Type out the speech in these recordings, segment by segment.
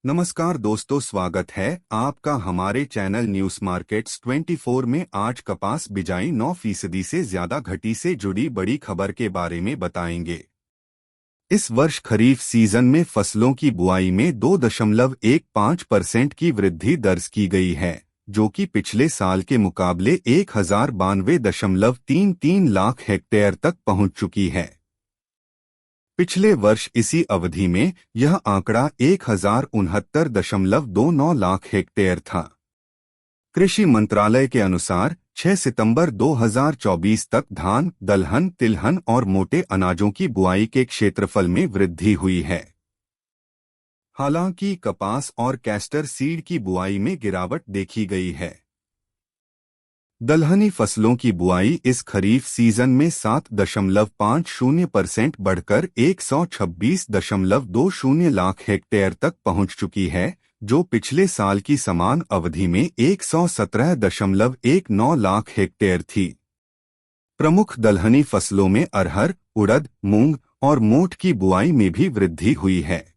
नमस्कार दोस्तों, स्वागत है आपका हमारे चैनल न्यूज मार्केट्स 24 में। आज कपास बिजाई 9% से ज्यादा घटी से जुड़ी बड़ी खबर के बारे में बताएंगे। इस वर्ष खरीफ सीजन में फसलों की बुआई में 2.15% की वृद्धि दर्ज की गई है, जो कि पिछले साल के मुकाबले 1092.33 लाख हेक्टेयर तक पहुंच चुकी है। पिछले वर्ष इसी अवधि में यह आंकड़ा 1069.29 लाख हेक्टेयर था। कृषि मंत्रालय के अनुसार 6 सितंबर 2024 तक धान, दलहन, तिलहन और मोटे अनाजों की बुआई के क्षेत्रफल में वृद्धि हुई है। हालांकि कपास और कैस्टर सीड की बुआई में गिरावट देखी गई है। दलहनी फसलों की बुआई इस खरीफ सीजन में 7.50% बढ़कर 126.20 लाख हेक्टेयर तक पहुंच चुकी है, जो पिछले साल की समान अवधि में 117.19 लाख हेक्टेयर थी। प्रमुख दलहनी फसलों में अरहर, उड़द, मूंग और मोठ की बुआई में भी वृद्धि हुई है।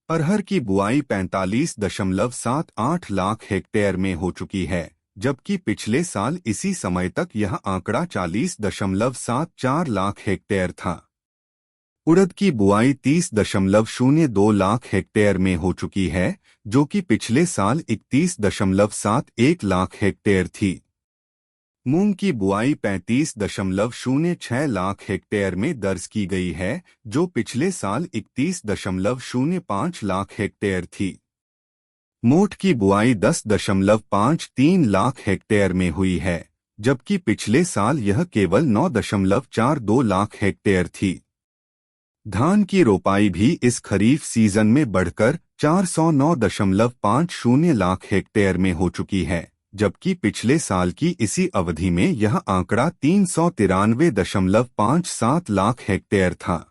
अरहर की बुआई 45.78 लाख हेक्टेयर में हो चुकी है, जबकि पिछले साल इसी समय तक यह आंकड़ा 40.74 लाख हेक्टेयर था। उड़द की बुआई 30.02 लाख हेक्टेयर में हो चुकी है, जो कि पिछले साल 31.71 लाख हेक्टेयर थी। मूंग की बुआई 35.06 लाख हेक्टेयर में दर्ज की गई है, जो पिछले साल 31.05 लाख हेक्टेयर थी। मोठ की बुआई 10.53 लाख हेक्टेयर में हुई है, जबकि पिछले साल यह केवल 9.42 लाख हेक्टेयर थी। धान की रोपाई भी इस खरीफ सीजन में बढ़कर 409.50 लाख हेक्टेयर में हो चुकी है, जबकि पिछले साल की इसी अवधि में यह आंकड़ा 393.57 लाख हेक्टेयर था।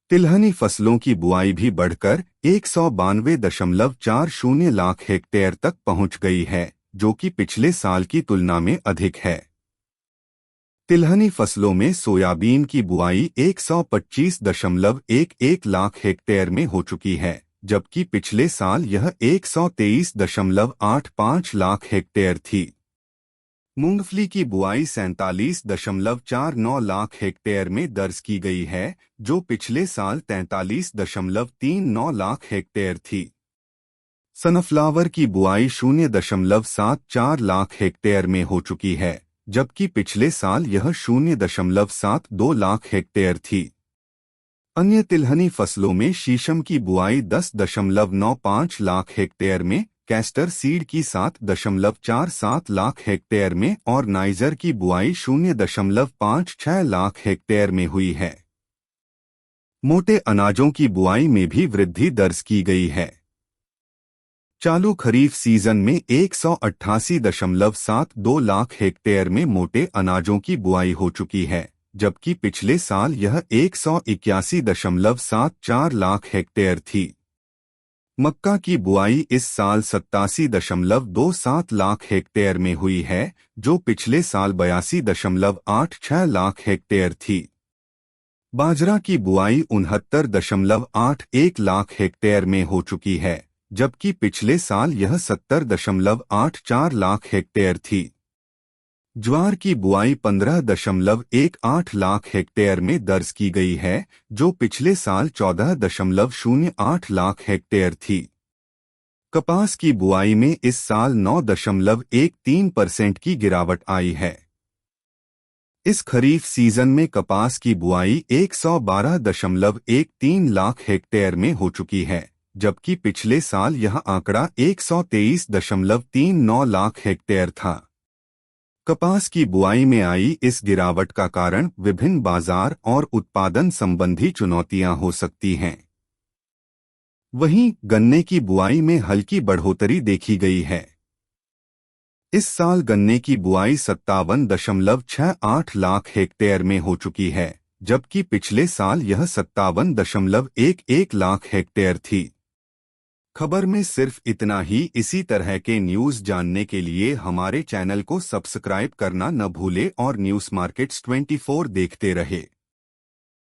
तिलहनी फसलों की बुआई भी बढ़कर 192.40 लाख हेक्टेयर तक पहुंच गई है, जो कि पिछले साल की तुलना में अधिक है। तिलहनी फसलों में सोयाबीन की बुआई 125.11 लाख हेक्टेयर में हो चुकी है, जबकि पिछले साल यह 123.85 लाख हेक्टेयर थी। मूंगफली की बुआई 47.49 लाख हेक्टेयर में दर्ज की गई है, जो पिछले साल 43.39 लाख हेक्टेयर थी। सनफ्लावर की बुआई 0.74 लाख हेक्टेयर में हो चुकी है, जबकि पिछले साल यह 0.72 लाख हेक्टेयर थी। अन्य तिलहनी फसलों में शीशम की बुआई 10.95 लाख हेक्टेयर में, कैस्टर सीड की 7.47 लाख हेक्टेयर में और नाइजर की बुआई 0.56 लाख हेक्टेयर में हुई है। मोटे अनाजों की बुआई में भी वृद्धि दर्ज की गई है। चालू खरीफ सीजन में 188.72 लाख हेक्टेयर में मोटे अनाजों की बुआई हो चुकी है, जबकि पिछले साल यह 181.74 लाख हेक्टेयर थी। मक्का की बुआई इस साल 87.27 लाख हेक्टेयर में हुई है, जो पिछले साल 82.86 लाख हेक्टेयर थी। बाजरा की बुआई 69.81 लाख हेक्टेयर में हो चुकी है, जबकि पिछले साल यह 70.84 लाख हेक्टेयर थी। ज्वार की बुआई 15.18 लाख हेक्टेयर में दर्ज की गई है, जो पिछले साल 14.08 लाख हेक्टेयर थी। कपास की बुआई में इस साल 9.13% की गिरावट आई है। इस खरीफ सीजन में कपास की बुआई 112.13 लाख हेक्टेयर में हो चुकी है, जबकि पिछले साल यह आंकड़ा 123.39 लाख हेक्टेयर था। कपास की बुआई में आई इस गिरावट का कारण विभिन्न बाजार और उत्पादन संबंधी चुनौतियां हो सकती हैं। वहीं गन्ने की बुआई में हल्की बढ़ोतरी देखी गई है। इस साल गन्ने की बुआई 57.68 लाख हेक्टेयर में हो चुकी है, जबकि पिछले साल यह 57.11 लाख हेक्टेयर थी। खबर में सिर्फ इतना ही। इसी तरह के न्यूज़ जानने के लिए हमारे चैनल को सब्सक्राइब करना न भूले और न्यूज़ मार्केट्स 24 देखते रहे।